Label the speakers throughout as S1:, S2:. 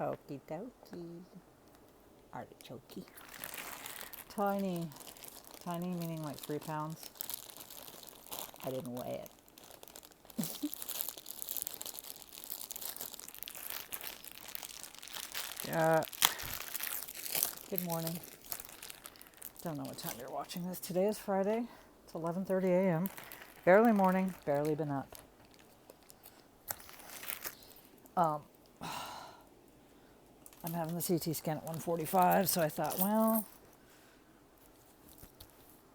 S1: Okie dokie. Artichoke. Tiny. Tiny meaning like 3 pounds. I didn't weigh it. Yeah. Good morning. Don't know what time you're watching this. Today is Friday. It's 11:30 a.m. Barely morning. Barely been up. I'm having the CT scan at 1:45, so I thought, well,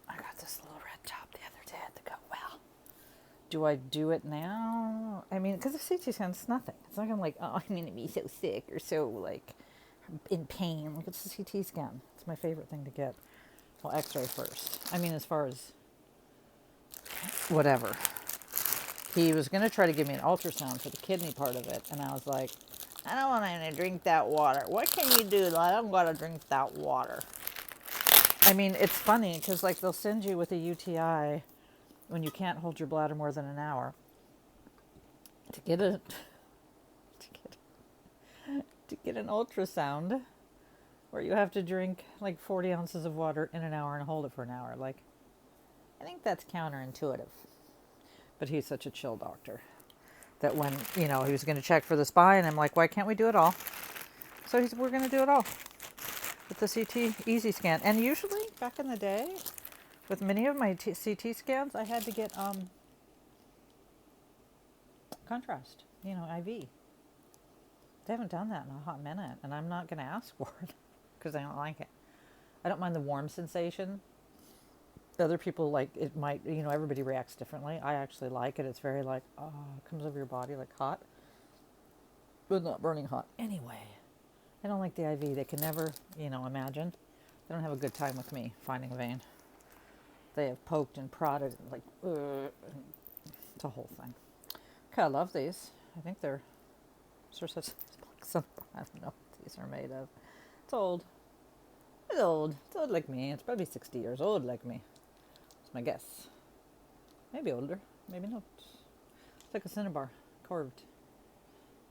S1: I got this little red top the other day at the goodwill. Do I do it now? I mean, because the CT scan's nothing. It's not going to like, oh, I'm going to be so sick or so like in pain. Look, it's the CT scan. It's my favorite thing to get. Well, X-ray first. I mean, as far as whatever. He was going to try to give me an ultrasound for the kidney part of it, and I was like, I don't want to drink that water. What can you do? I don't want to drink that water. I mean, it's funny because like they'll send you with a UTI when you can't hold your bladder more than an hour to get a to get an ultrasound where you have to drink like 40 ounces of water in an hour and hold it for an hour. Like, I think that's counterintuitive. But he's such a chill doctor that when, he was going to check for the spine, I'm like, why can't we do it all? So we're going to do it all with the CT easy scan. And usually, back in the day, with many of my CT scans, I had to get contrast, IV. They haven't done that in a hot minute, and I'm not going to ask for it because I don't like it. I don't mind the warm sensation. Other people like it might, everybody reacts differently. I actually like it. It's very like, it comes over your body like hot, but not burning hot. Anyway, I don't like the IV. They can never, imagine. They don't have a good time with me finding a vein. They have poked and prodded, like, it's a whole thing. Okay, I love these. I think they're, I don't know what these are made of. It's old. It's old. It's old like me. It's probably 60 years old like me. That's my guess. Maybe older. Maybe not. It's like a cinnabar. Carved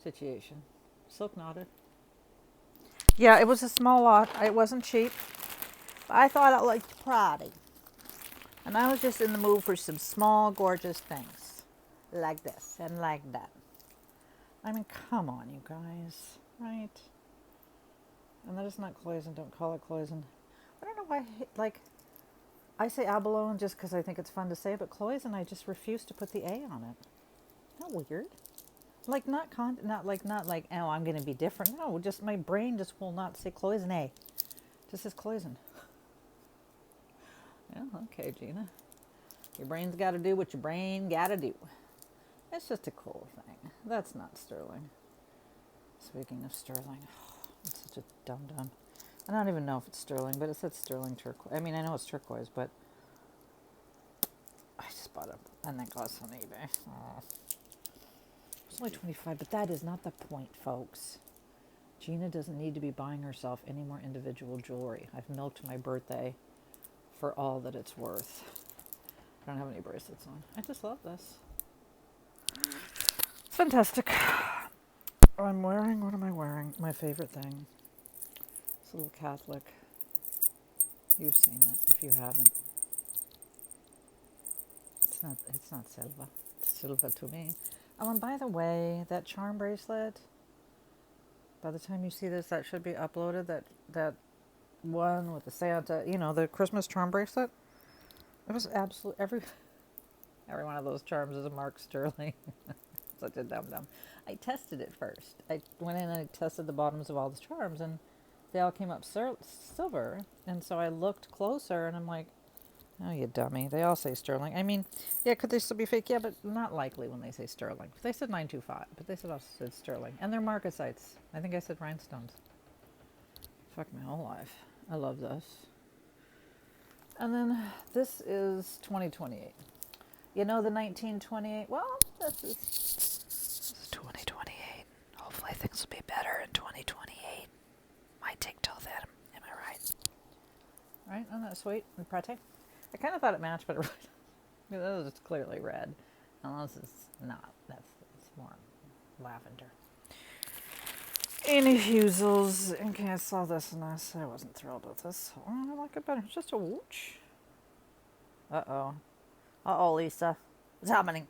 S1: situation. Silk knotted. Yeah, it was a small lot. It wasn't cheap. But I thought I liked Prada. And I was just in the mood for some small, gorgeous things. Like this and like that. I mean, come on, you guys. Right? And that is not cloison. Don't call it cloison. I don't know why, I say abalone just because I think it's fun to say, but cloison, I just refuse to put the A on it. Isn't that weird? Like, not like, oh, I'm going to be different. No, just my brain just will not say cloison A. Just says cloison. Yeah, okay, Gina. Your brain's got to do what your brain got to do. It's just a cool thing. That's not sterling. Speaking of sterling, it's such a dum-dum. I don't even know if it's sterling, but it said sterling turquoise. I mean, I know it's turquoise, but I just bought a necklace on eBay. Oh. It's only $25, but that is not the point, folks. Gina doesn't need to be buying herself any more individual jewelry. I've milked my birthday for all that it's worth. I don't have any bracelets on. I just love this. It's fantastic. What am I wearing? My favorite thing. It's a little Catholic. You've seen it if you haven't. It's not silver. It's silver to me. Oh, and by the way, that charm bracelet, by the time you see this, that should be uploaded. That one with the Santa, the Christmas charm bracelet. It was absolutely every one of those charms is a Mark Sterling. Such a dum-dum. I tested it first. I went in and I tested the bottoms of all the charms, and they all came up silver. And so I looked closer, and I'm like, oh, you dummy. They all say sterling. I mean, yeah, could they still be fake? Yeah, but not likely when they say sterling. They said 925, but they also said sterling. And they're marcasites. I think I said rhinestones. Fuck my whole life. I love this. And then this is 2028. The 1928? Well, this is 2028. Hopefully things will be better in 2028. Might take till then. Am I right? Right? Isn't that sweet and pretty? I kind of thought it matched, but it was clearly red. Unless it's not. It's more lavender. any fusels. Okay, I saw this and I wasn't thrilled with this. I like it better. It's just a watch. Uh-oh. Uh-oh, Lisa. What's happening?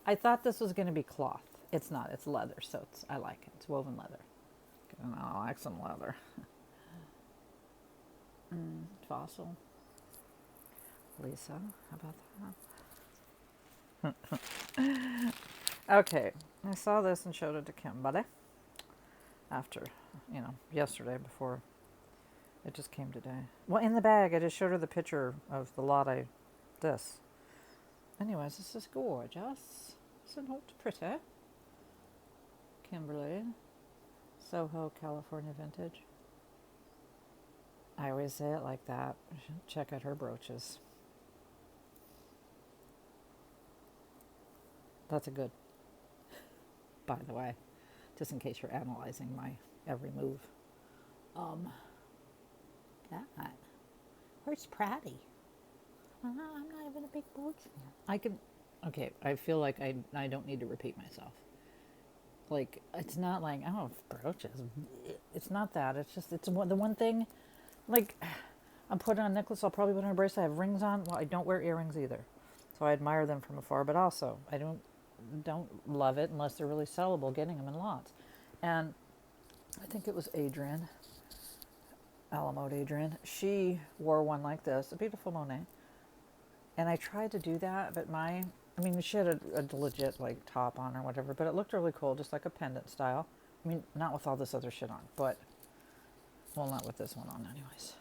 S1: I thought this was going to be cloth. It's not. It's leather, so I like it. It's woven leather. And I like some leather. Fossil. Lisa, how about that? Okay, I saw this and showed it to Kimberly after, yesterday before it just came today. Well, in the bag, I just showed her the picture of the lot this. Anyways, this is gorgeous. Isn't it pretty? Kimberly, Soho, California vintage. I always say it like that. Check out her brooches. That's a good, by the way, just in case you're analyzing my every move. That. Where's Pratty? I'm not even a big brooch fan. I feel like I don't need to repeat myself. Like, it's not like, oh, brooches. It's not that. It's just, the one thing, like, I'm putting on a necklace, I'll probably put on a bracelet, I have rings on. Well, I don't wear earrings either. So I admire them from afar, but also, I don't love it unless they're really sellable, getting them in lots. And I think it was Adrian, Alamode Adrian. She wore one like this, a beautiful Monet. And I tried to do that, but she had a legit like top on or whatever, but it looked really cool, just like a pendant style. Not with all this other shit on, but, well, not with this one on anyways.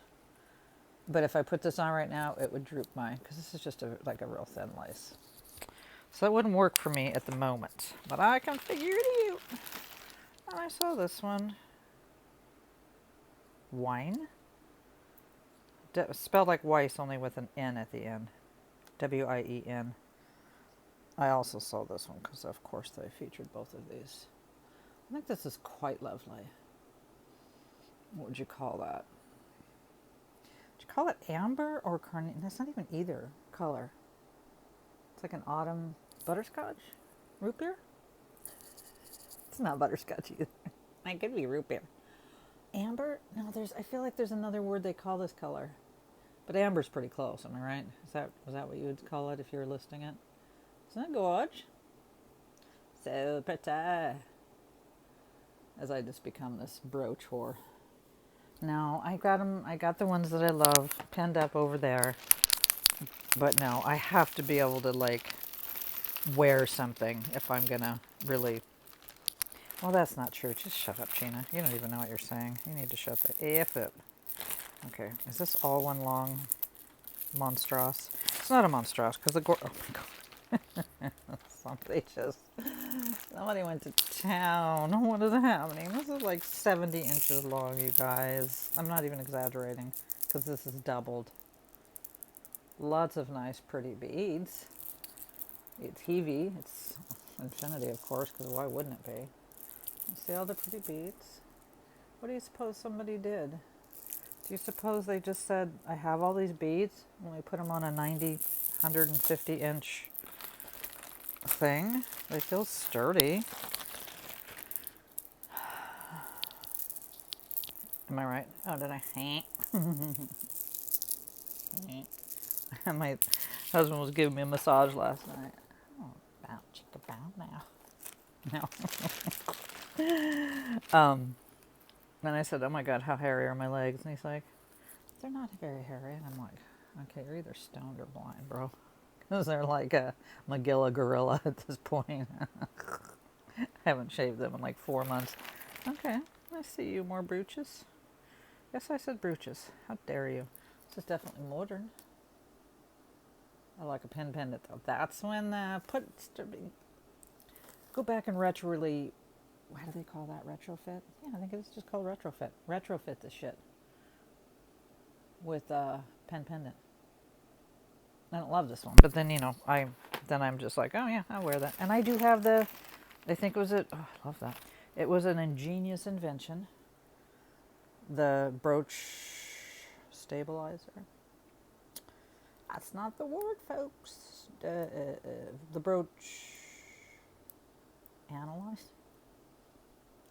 S1: But if I put this on right now, it would droop because this is just like a real thin lace. So that wouldn't work for me at the moment, but I can figure it out. And I saw this one. Wine? Spelled like Weiss, only with an N at the end. W-I-E-N. I also saw this one because, of course, they featured both of these. I think this is quite lovely. What would you call that? Would you call it amber or carnation? That's not even either color. It's like an autumn butterscotch? Root beer? It's not butterscotch either. It could be root beer. Amber? No, I feel like there's another word they call this color. But amber's pretty close, am I right? Was that what you would call it if you were listing it? Isn't that gorge? So pretty. As I just become this brooch whore. No, I got the ones that I love pinned up over there. But no, I have to be able to like wear something if I'm gonna really. Well, that's not true. Just shut up, Gina. You don't even know what you're saying. You need to shut the F up. Okay, is this all one long monstrous? It's not a monstrous because oh my god. Somebody went to town. What is happening? This is like 70 inches long, you guys. I'm not even exaggerating because this is doubled. Lots of nice, pretty beads. It's heavy. It's infinity, of course, because why wouldn't it be? You see all the pretty beads? What do you suppose somebody did? Do you suppose they just said, I have all these beads, and we put them on a 150 inch thing? They feel sturdy. Am I right? Oh, did I? My husband was giving me a massage last night. Oh, bow, chicka, bow now. And I said, oh my God, how hairy are my legs? And he's like, they're not very hairy. And I'm like, okay, you're either stoned or blind, bro. Because they're like a Magilla gorilla at this point. I haven't shaved them in like 4 months. Okay, I see you, more brooches. Yes, I said brooches. How dare you? This is definitely modern. I like a pin pendant though. That's when go back and why do they call that, retrofit? Yeah, I think it's just called retrofit. Retrofit this shit with pen pendant. I don't love this one, but then I'm just like, oh yeah, I'll wear that. And I do have I think it was I love that. It was an ingenious invention. The brooch stabilizer. That's not the word, folks. The brooch analyze.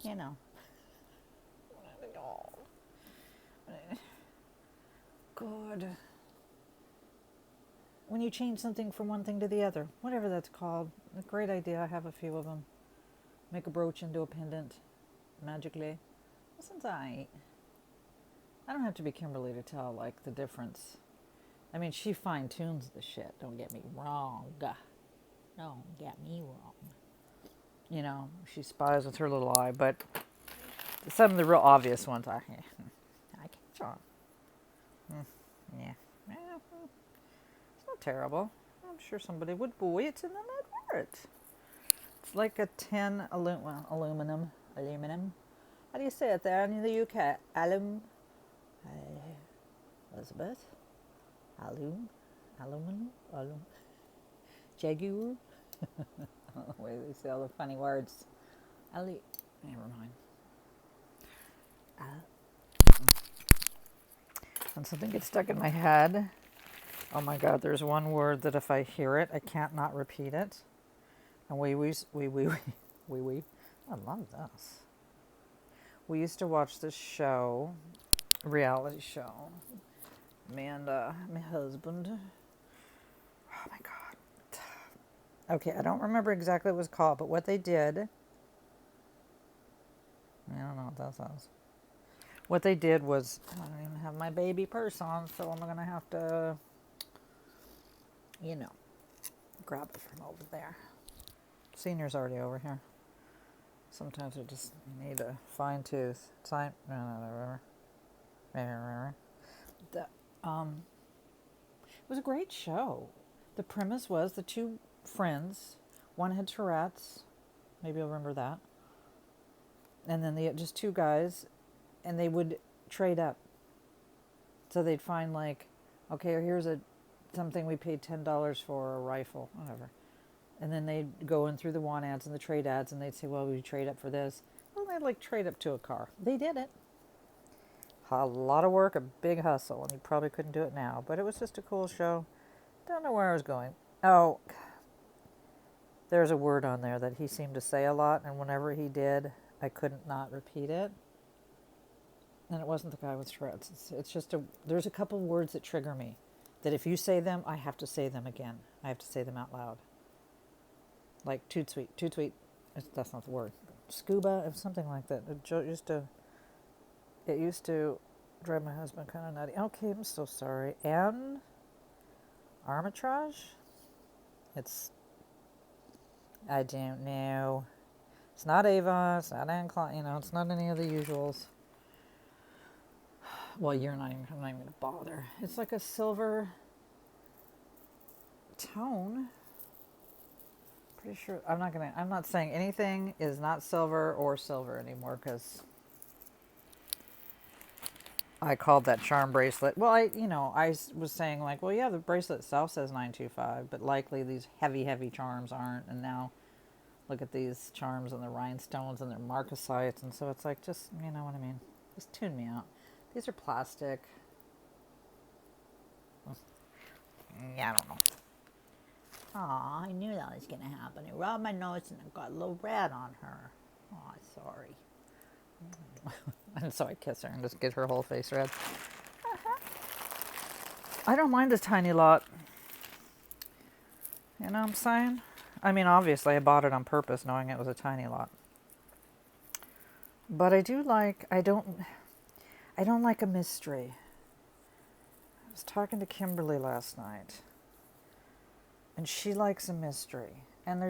S1: you know. God. When you change something from one thing to the other, whatever that's called, a great idea. I have a few of them. Make a brooch into a pendant, magically. Listen, I don't have to be Kimberly to tell, like, the difference. I mean, she fine-tunes the shit, don't get me wrong. Don't get me wrong. You know, she spies with her little eye, but some of the real obvious ones, I can't tell. Yeah. It's not terrible. I'm sure somebody would. Boy, it's in the mid words. It's like a tin aluminum. How do you say it there in the UK? Elizabeth? Aluminum? Jaguar? The way they say all the funny words. Never mind. When something gets stuck in my head, oh my God, there's one word that if I hear it, I can't not repeat it. And we. I love this. We used to watch this show, reality show. Amanda, my husband. Oh my God. Okay, I don't remember exactly what it was called, but what they did, I don't know what that says. What they did was, I don't even have my baby purse on, so I'm going to have to, grab it from over there. Senior's already over here. Sometimes I just need a fine tooth. It was a great show. The premise was the two friends, one had Tourette's, maybe you'll remember that, and then they had just two guys, and they would trade up. So they'd find, like, okay, here's something we paid $10 for, a rifle, whatever. And then they'd go in through the want ads and the trade ads, and they'd say, well, we trade up for this. Well, they'd, like, trade up to a car. They did it. A lot of work, a big hustle, and you probably couldn't do it now. But it was just a cool show. Don't know where I was going. Oh, there's a word on there that he seemed to say a lot, and whenever he did, I couldn't not repeat it. And it wasn't the guy with Tourette's. It's just there's a couple words that trigger me. That if you say them, I have to say them again. I have to say them out loud. Like toot sweet. That's not the word. Scuba, something like that. It used to drive my husband kind of nutty. Okay, I'm so sorry. And arbitrage? I don't know. It's not Ava. It's not Anne Klein. It's not any of the usuals. Well, I'm not even going to bother. It's like a silver tone. Pretty sure. I'm not saying anything is not silver or silver anymore, because I called that charm bracelet. Well, I was saying, like, well, yeah, the bracelet itself says 925, but likely these heavy charms aren't. And now look at these charms and the rhinestones and their marcasites. And so it's like, just, you know what I mean? Just tune me out. These are plastic. Yeah, I don't know. Aw, I knew that was going to happen. I rubbed my nose and it got a little red on her. Aw, sorry. And so I kiss her and just get her whole face red. I don't mind a tiny lot. You know what I'm saying? I mean, obviously I bought it on purpose knowing it was a tiny lot. But I don't like a mystery. I was talking to Kimberly last night, and she likes a mystery. And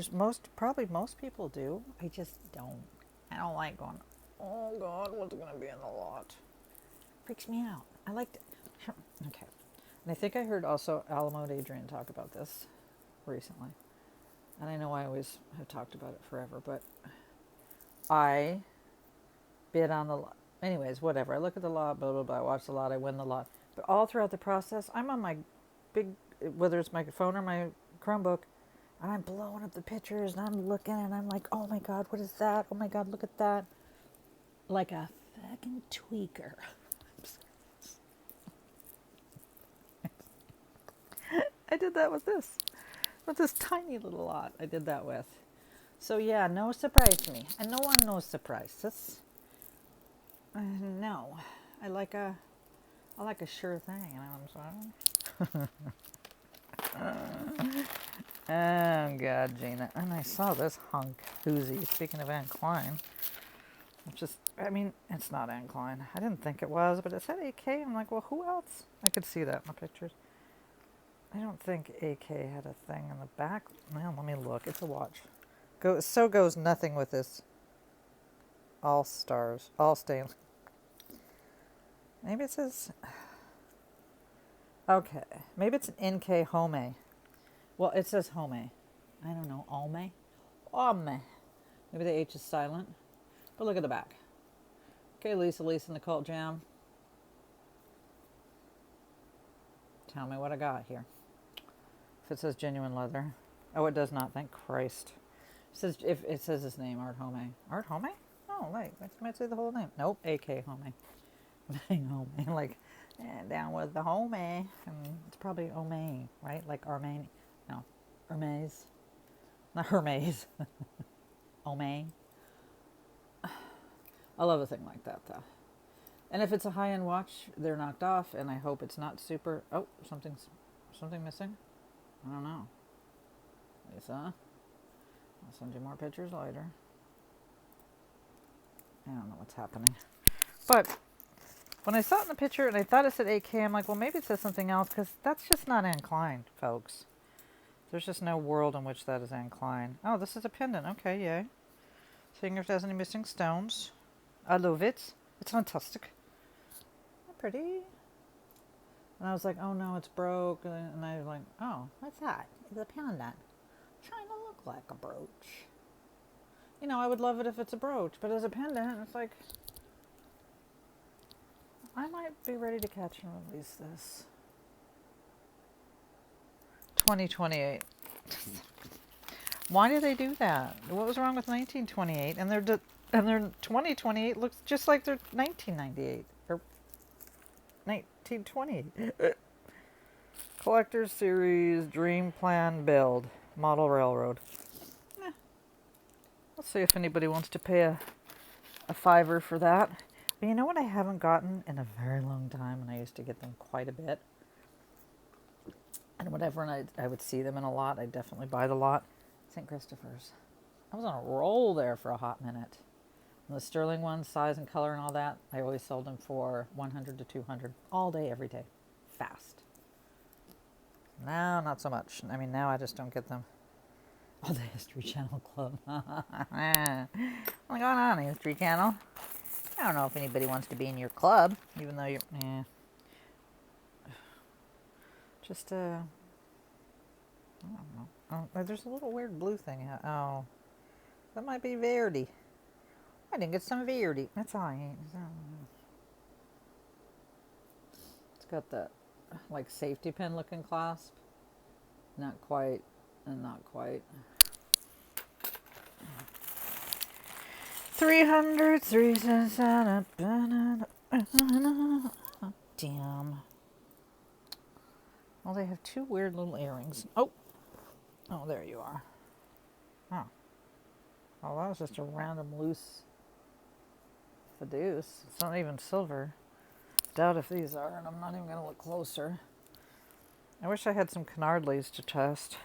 S1: probably most people do. I just don't. I don't like going, oh God, what's going to be in the lot? Freaks me out. I like to, okay. And I think I heard also Alamo and Adrian talk about this recently. And I know I always have talked about it forever, but I bid on the lot. Anyways, whatever. I look at the lot, blah, blah, blah. I watch the lot. I win the lot. But all throughout the process, I'm on my big, whether it's my phone or my Chromebook, and I'm blowing up the pictures, and I'm looking, and I'm like, oh my God, what is that? Oh my God, look at that. Like a fucking tweaker. I did that with this tiny little lot I did that with. So yeah, no surprise to me. And no one knows surprises. No. I like a sure thing, you know what I'm saying? Oh God, Gina. And I saw this hunk koozie, speaking of Anne Klein. I mean, it's not Anne Klein. I didn't think it was, but it said AK. I'm like, well, who else? I could see that in the pictures. I don't think AK had a thing in the back. Well, let me look. It's a watch. So goes nothing with this. All stars. All stainless. Maybe it says... Okay. Maybe it's an NK Home. Well, it says Home. I don't know. Alme? Alme. Maybe the H is silent. But look at the back. Okay, Lisa in the Cult Jam. Tell me what I got here. If it says genuine leather. Oh, it does not. Thank Christ. If it says his name, Art Home. Art Home? Oh, wait. That might say the whole name. Nope. AK Home. Home. Like, down with the Home. It's probably Ome, right? Like Armani. No. Hermes. Not Hermes. Ome. I love a thing like that, though. And if it's a high-end watch, they're knocked off, and I hope it's not super... Oh, something missing? I don't know. Lisa, I'll send you more pictures later. I don't know what's happening. But when I saw it in the picture, and I thought it said AK, I'm like, well, maybe it says something else, because that's just not Anne Klein, folks. There's just no world in which that is Anne Klein. Oh, this is a pendant. Okay, yay. Seeing if there's any missing stones. I love it. It's fantastic. Pretty. And I was like, oh no, it's broke. And I was like, oh, what's that? It's a pendant. Trying to look like a brooch. You know, I would love it if it's a brooch, but as a pendant, it's like, I might be ready to catch and release this. 2028. Why do they do that? What was wrong with 1928? And their 2028 looks just like their 1998 or 1928. Collector's Series Dream Plan Build Model Railroad. Let's see if anybody wants to pay a $5 for that. But you know what I haven't gotten in a very long time, and I used to get them quite a bit. And whatever, and I would see them in a lot. I'd definitely buy the lot. St. Christopher's. I was on a roll there for a hot minute. And the sterling ones, size and color and all that, I always sold them for $100 to $200 all day, every day. Fast. Now, not so much. I mean, now I just don't get them. Oh, the History Channel Club. What's going on, History Channel? I don't know if anybody wants to be in your club, even though you're... Just, I don't know. Oh, there's a little weird blue thing. Oh, that might be Verdi. I didn't get some Verdi. That's all I ate. It's got that, like, safety pin looking clasp. Not quite, and not quite. 300 reasons. Damn. Well, they have two weird little earrings. Oh, there you are. Oh, that was just a random loose fiduce. It's not even silver. Doubt if these are, and I'm not even going to look closer. I wish I had some Canardleys to test.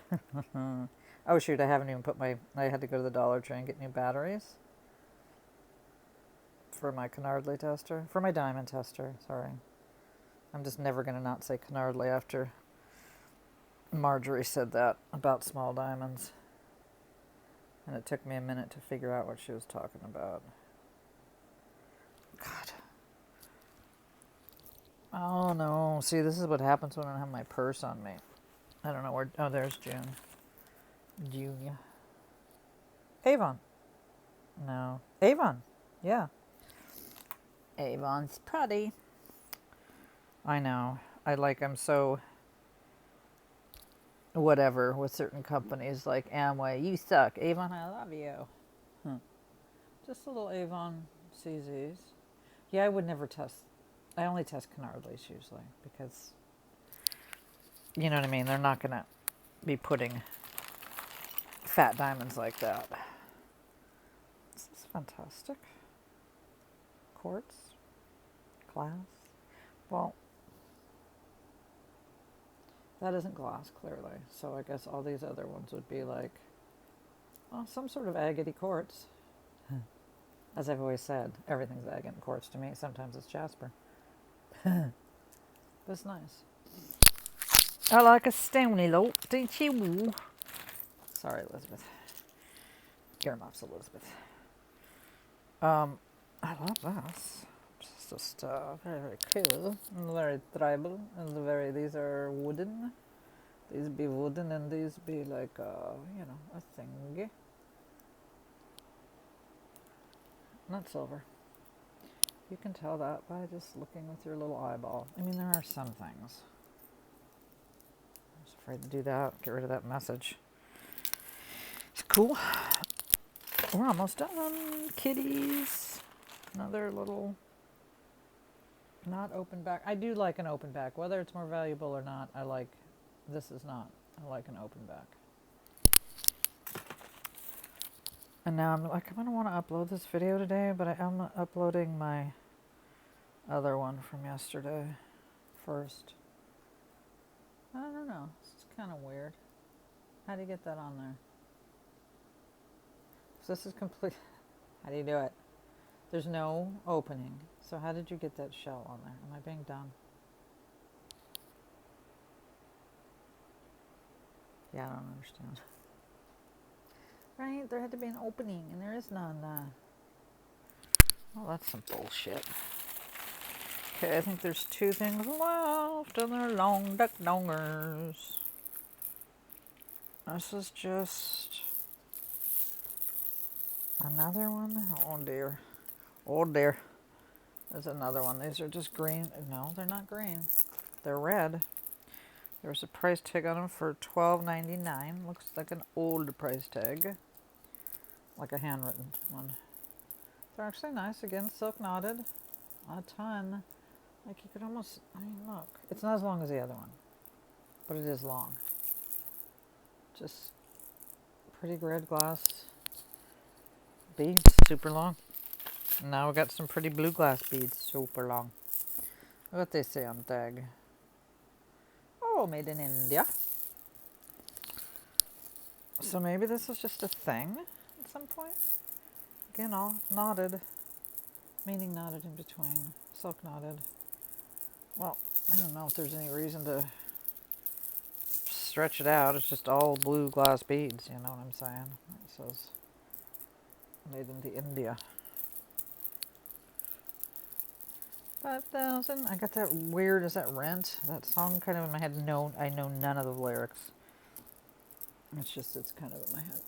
S1: Oh, shoot, I haven't even put I had to go to the Dollar Tree and get new batteries for my Canardley tester. For my diamond tester, sorry. I'm just never going to not say Canardley after Marjorie said that about small diamonds. And it took me a minute to figure out what she was talking about. God. Oh, no. See, this is what happens when I don't have my purse on me. I don't know where... Oh, there's June. June. Avon. No. Avon. Yeah. Avon's pretty. I know. I'm so... whatever with certain companies like Amway. You suck. Avon, I love you. Just a little Avon CZs. Yeah, I would never test. I only test Canardleys usually because, you know what I mean? They're not going to be putting fat diamonds like that. fantastic. Quartz. Glass. Well, that isn't glass, clearly. So I guess all these other ones would be like, well, some sort of agate quartz. As I've always said, everything's agate quartz to me. Sometimes it's jasper. But it's nice. I like a stony lot, don't you? Sorry, Elizabeth. Earmuffs, Elizabeth. I love this. It's just very, very cool and very tribal. And these are wooden. These be wooden and these be like, a thing. Not silver. You can tell that by just looking with your little eyeball. I mean, there are some things. I was afraid to do that. Get rid of that message. It's cool. We're almost done. Kitties. Another little, not open back. I do like an open back. Whether it's more valuable or not, this is not. I like an open back. And now I'm like, I'm going to want to upload this video today, but I am uploading my other one from yesterday first. I don't know. It's kind of weird. How do you get that on there? So this is complete. How do you do it? There's no opening. So how did you get that shell on there? Am I being dumb? Yeah, I don't understand. Right? There had to be an opening, and there is none. Well, that's some bullshit. Okay, I think there's 2 things left, and they're long duck dongers. This is just another one. Oh dear. Oh dear. There's another one. These are just green. No, they're not green. They're red. There was a price tag on them for $12.99. Looks like an old price tag. Like a handwritten one. They're actually nice. Again, silk knotted. A ton. Like you could almost, look. It's not as long as the other one. But it is long. Just pretty red glass beads. Super long. Now we got some pretty blue glass beads. Super long. What they say on the tag. Oh, made in India. So maybe this was just a thing at some point. Again, all knotted. Meaning knotted in between. Silk knotted. Well, I don't know if there's any reason to stretch it out. It's just all blue glass beads, you know what I'm saying? It says made in India. 5,000. I got that weird, is that Rent? That song kind of in my head. No, I know none of the lyrics. It's kind of in my head.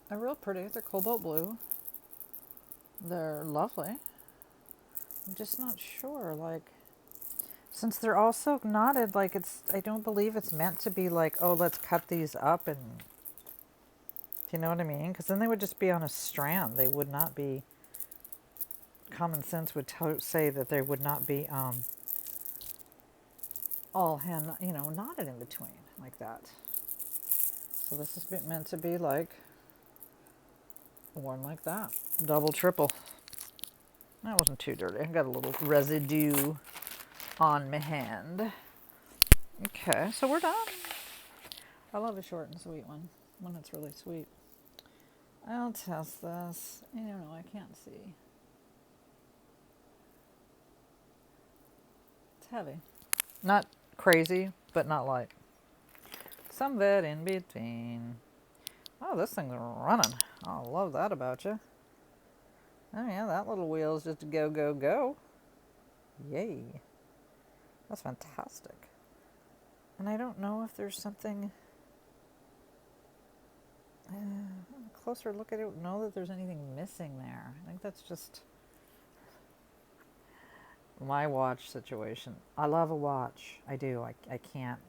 S1: They're real pretty. They're cobalt blue. They're lovely. I'm just not sure, like, since they're all so knotted, like I don't believe it's meant to be like, oh, let's cut these up and, do you know what I mean? Because then they would just be on a strand. They would not be, common sense would say that they would not be all knotted in between like that. So this is meant to be like worn like that. Double, triple. That wasn't too dirty. I got a little residue on my hand. Okay, so we're done. I love a short and sweet one that's really sweet. I'll test this. I don't know, I can't see. It's heavy. Not crazy, but not light. Some bit in between. Oh, this thing's running. I love that about you. Oh yeah, that little wheel is just go, go, go. Yay. That's fantastic. And I don't know if there's something... a closer look, I don't know that there's anything missing there. I think that's just my watch situation. I love a watch. I do. I can't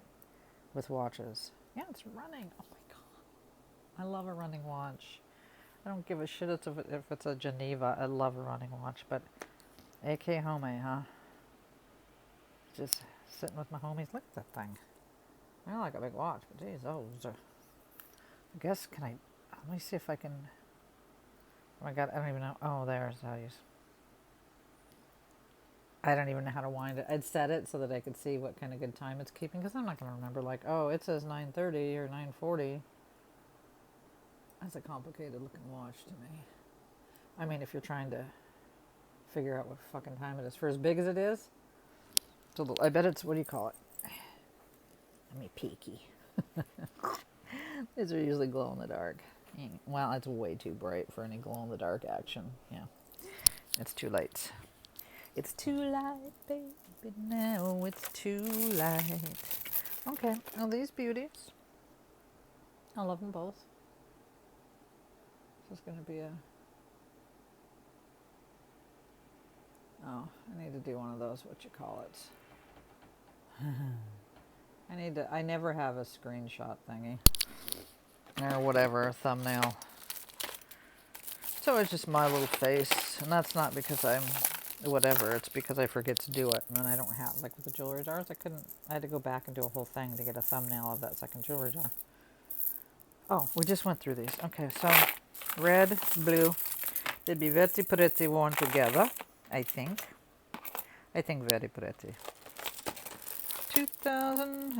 S1: with watches. Yeah, it's running. Oh my God. I love a running watch. I don't give a shit if it's a Geneva. I love a running watch, but AK home, huh? Just sitting with my homies. Look at that thing. I like a big watch, but geez, I guess, let me see if I can Oh my God, I don't even know. Oh, there's how you. I don't even know how to wind it. I'd set it so that I could see what kind of good time it's keeping, because I'm not going to remember, like, oh, it says 9:30 or 9:40. That's a complicated looking watch to me. I mean, if you're trying to figure out what fucking time it is. For as big as it is, it's a little, I bet it's, what do you call it? Let me peeky. These are usually glow in the dark. Well, it's way too bright for any glow in the dark action. Yeah, it's too late. It's too light, baby, now it's too light. Okay, now these beauties, I love them both. This is going to be a... Oh, I need to do one of those, what you call it. I never have a screenshot thingy. Or whatever, a thumbnail. So it's just my little face. And that's not because I'm whatever, it's because I forget to do it. And then I don't have, like with the jewelry jars, I had to go back and do a whole thing to get a thumbnail of that second jewelry jar. Oh, we just went through these. Okay, so red, blue. They'd be very pretty worn together, I think. I think very pretty. 2000.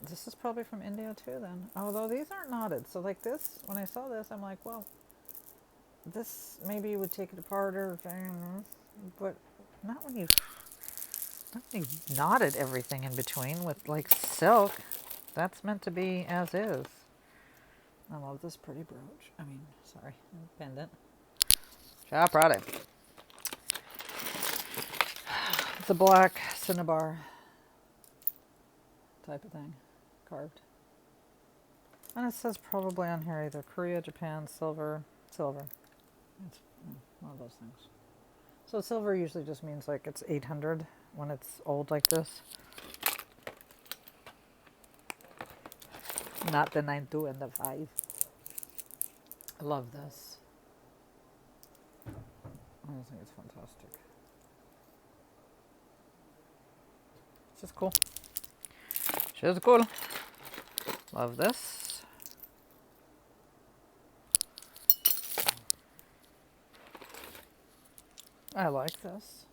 S1: This is probably from India too then. Although these aren't knotted. So like this, when I saw this, I'm like, well, this maybe you would take it apart or, but not when you've knotted everything in between with like silk. That's meant to be as is. I love this pretty brooch. I mean, sorry, pendant. Ciao, Prada. It's a black cinnabar type of thing, carved. And it says probably on here either Korea, Japan, silver. It's one of those things. So silver usually just means like it's 800 when it's old like this. Not the 9.2 and the 5. I love this. I just think it's fantastic. It's just cool. She's cool. Love this. I like this.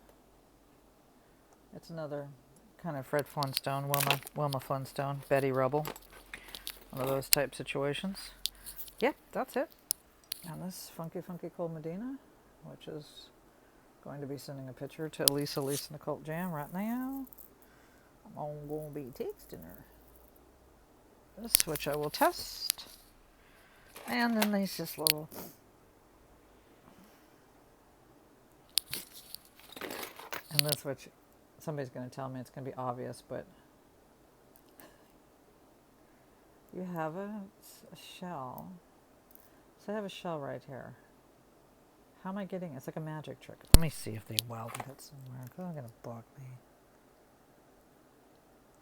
S1: It's another kind of Fred Flintstone, Wilma Flintstone, Betty Rubble. One of those type situations. Yep, that's it. And this Funky Cold Medina, which is going to be sending a picture to Elisa in the Cult Jam right now. I'm going to be texting her. This, which I will test. And then these just little... And this, which somebody's going to tell me it's going to be obvious, but... You have a shell. So I have a shell right here. How am I getting it? It's like a magic trick. Let me see if they welded it somewhere, because I'm going to bug me.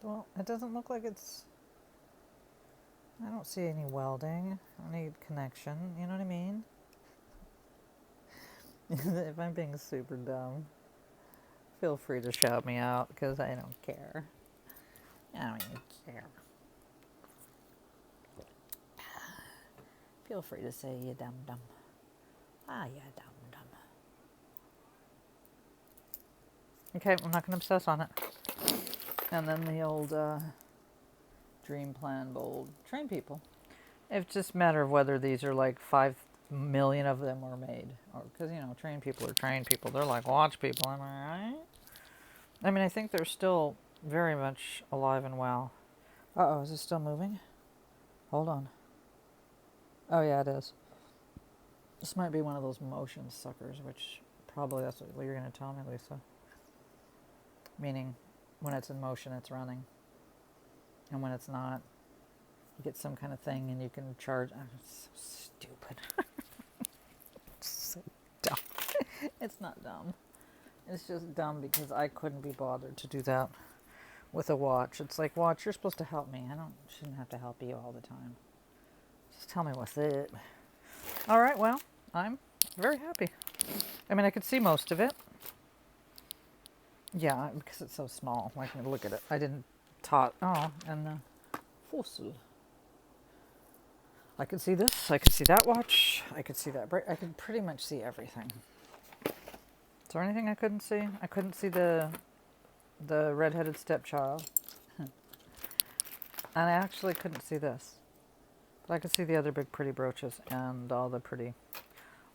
S1: Well, it doesn't look like it's... I don't see any welding. I need connection. You know what I mean? If I'm being super dumb, feel free to shout me out, because I don't care. I don't even care. Feel free to say you dumb. Ah, you dumb. Okay, I'm not going to obsess on it. And then the old Dream Plan Bold Train People. It's just a matter of whether these are like 5 million of them were made. Or because, you know, train people are trained people. They're like watch people, am I right? I mean, I think they're still very much alive and well. Uh-oh, is it still moving? Hold on. Oh, yeah, it is. This might be one of those motion suckers, which probably that's what you're going to tell me, Lisa. Meaning, when it's in motion, it's running. And when it's not, you get some kind of thing and you can charge. Oh, it's so stupid. It's so dumb. It's not dumb. It's just dumb because I couldn't be bothered to do that with a watch. It's like, watch, you're supposed to help me. Shouldn't have to help you all the time. Just tell me what's it. All right, well, I'm very happy. I mean, I could see most of it. Yeah, because it's so small. Like, look at it. I didn't Oh, and the fossil. I could see this. I could see that watch. I could see that. I could pretty much see everything. Is there anything I couldn't see? I couldn't see the redheaded stepchild. And I actually couldn't see this. But I could see the other big pretty brooches and all the pretty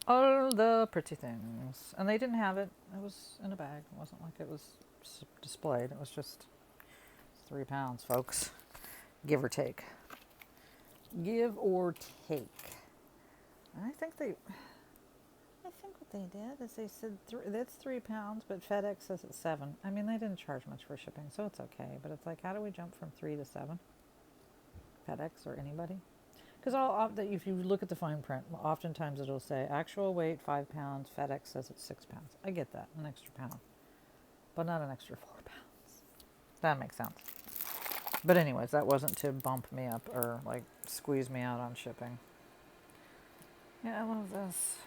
S1: things. And they didn't have it. It was in a bag. It wasn't like it was displayed. It was just 3 pounds, folks. Give or take. Give or take. And I think what they did is they said that's 3 pounds, but FedEx says it's 7. I mean, they didn't charge much for shipping, so it's okay. But it's like, how do we jump from 3 to 7? FedEx or anybody? Because if you look at the fine print, oftentimes it'll say actual weight 5 pounds. FedEx says it's 6 pounds. I get that, an extra pound, but not an extra 4 pounds. That makes sense. But anyways, that wasn't to bump me up or like squeeze me out on shipping. Yeah, I love this.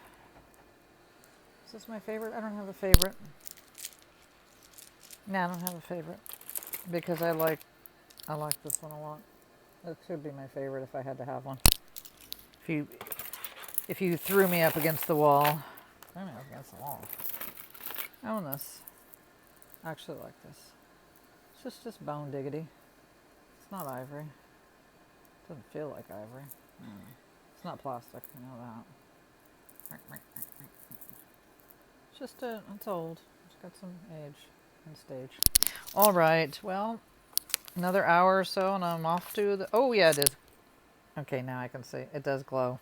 S1: Is this my favorite? I don't have a favorite. No, I don't have a favorite because I like this one a lot. It should be my favorite if I had to have one. If you threw me up against the wall, I own this. I actually like this. It's just bone diggity. It's not ivory. It doesn't feel like ivory. It's not plastic, I know that. It's old. It's got some age and stage. All right, well, another hour or so and I'm off to the, oh yeah, it is. Okay, now I can see. It does glow.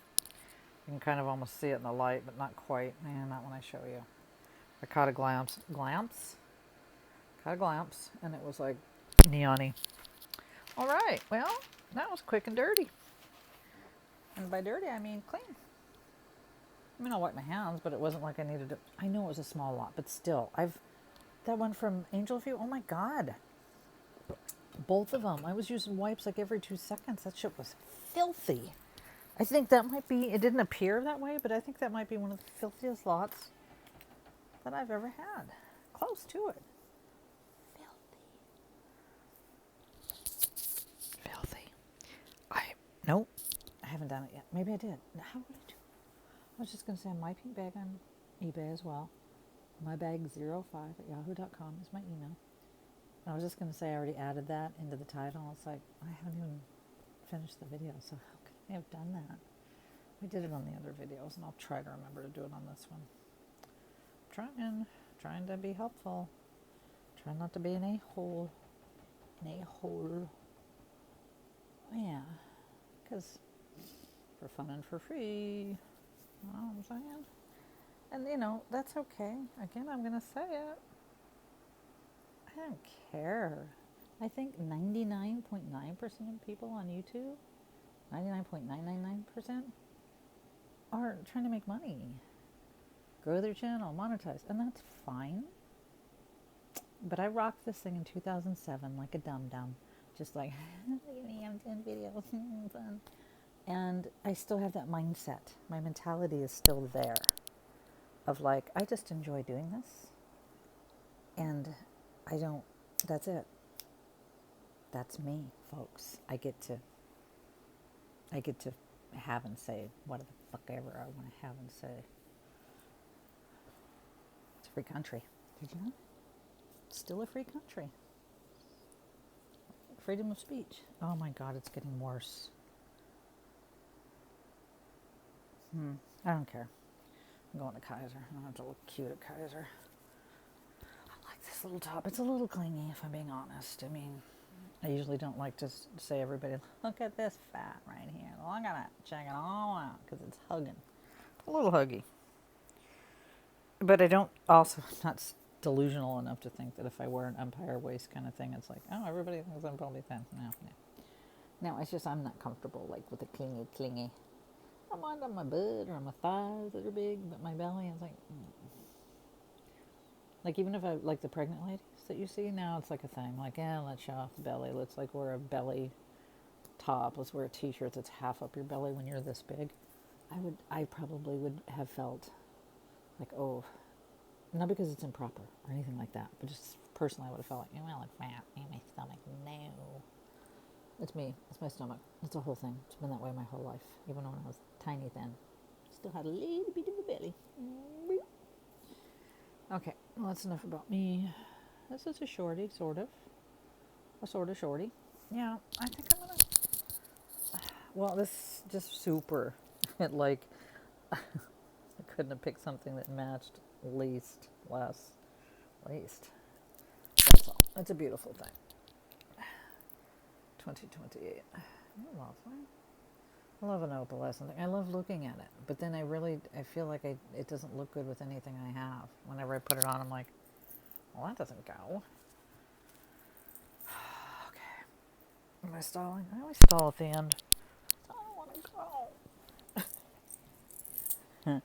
S1: You can kind of almost see it in the light, but not quite. Man, not when I show you. I caught a glimpse, and it was like neon-y. All right, well, that was quick and dirty. And by dirty, I mean clean. I mean, I'll wipe my hands, but it wasn't like I needed to. I know it was a small lot, but still, that one from Angel View, oh my God. Both of them. I was using wipes like every 2 seconds. That shit was filthy. I think that might be, it didn't appear that way, but I think that might be one of the filthiest lots that I've ever had. Close to it. Filthy. Nope. I haven't done it yet. Maybe I did. How would I do? I was just going to say Mypinkbag on eBay as well. Mybag05@yahoo.com is my email. I was just going to say I already added that into the title. It's like, I haven't even finished the video, so how could I have done that? I did it on the other videos, and I'll try to remember to do it on this one. Trying to be helpful. Trying not to be an a-hole. Yeah, because for fun and for free, you know what I'm saying? And, that's okay. Again, I'm going to say it. I don't care. I think 99.9% of people on YouTube, 99.999%, are trying to make money. Grow their channel, monetize, and that's fine. But I rocked this thing in 2007 like a dum-dum. Just like, look at me, I'm doing videos, fun. And I still have that mindset. My mentality is still there. Of like, I just enjoy doing this. And that's it. That's me, folks. I get to have and say whatever the fuck ever I want to have and say. It's a free country. Did you know? It's still a free country. Freedom of speech. Oh my God, it's getting worse. I don't care. I'm going to Kaiser. I don't have to look cute at Kaiser. I like this little top. It's a little clingy, if I'm being honest. I mean, I usually don't like to say everybody, look at this fat right here. Look at it. Check it all out, because it's hugging. A little huggy. But I don't also, not delusional enough to think that if I wear an umpire waist kind of thing, it's like, oh, everybody thinks I'm probably thin. No, it's just I'm not comfortable, like, with the clingy. I don't mind on my butt or on my thighs that are big, but my belly is like, Like, even if I, like the pregnant ladies that you see now, it's like a thing. Like, let's show off the belly. Let's, like, wear a belly top. Let's wear a t-shirt that's half up your belly when you're this big. I probably would have felt like, oh, not because it's improper or anything like that, but just personally I would have felt like, I look fat in my stomach. No. It's me. It's my stomach. It's a whole thing. It's been that way my whole life, even when I was tiny thin. Still had a little bit of a belly. Okay, well, that's enough about me. This is a shorty, sort of. A sort of shorty. Yeah, I think I'm gonna. Well, this just super. It like I couldn't have picked something that matched least. That's all. It's a beautiful thing. 2028. Lovely. I love an opalescent thing. I love looking at it, but then I feel like it doesn't look good with anything I have. Whenever I put it on, I'm like, well, that doesn't go. Okay. Am I stalling? I always stall at the end. I don't want to go.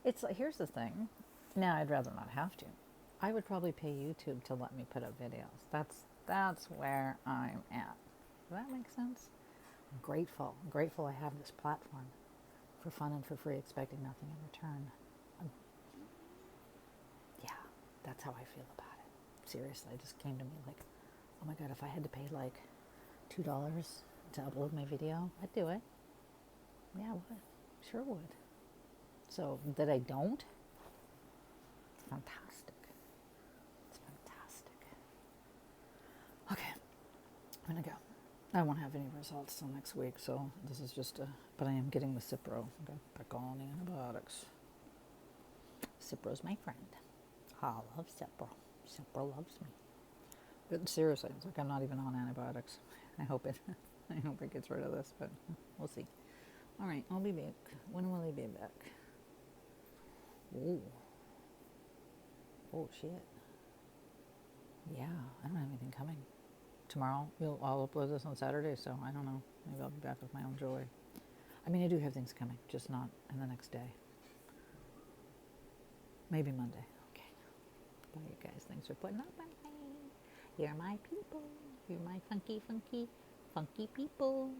S1: It's like, here's the thing. Now, I'd rather not have to. I would probably pay YouTube to let me put up videos. That's where I'm at. Does that make sense? I'm grateful. I'm grateful I have this platform for fun and for free, expecting nothing in return. Yeah, that's how I feel about it. Seriously, it just came to me like, oh my God, if I had to pay like $2 to upload my video, I'd do it. Yeah, I would. Sure would. So that I don't, it's fantastic. It's fantastic. Okay, I'm gonna go. I won't have any results till next week, so this is just but I am getting the Cipro. I'm going back on the antibiotics. Cipro's my friend. I love Cipro. Cipro loves me. But seriously, it's like I'm not even on antibiotics. I hope it gets rid of this, but we'll see. All right, I'll be back. When will I be back? Oh shit. Yeah, I don't have anything coming. Tomorrow, I'll upload this on Saturday, so I don't know. Maybe I'll be back with my own joy. I mean, I do have things coming, just not in the next day. Maybe Monday. Okay. Bye, you guys. Thanks for putting up with me. You're my people. You're my funky people.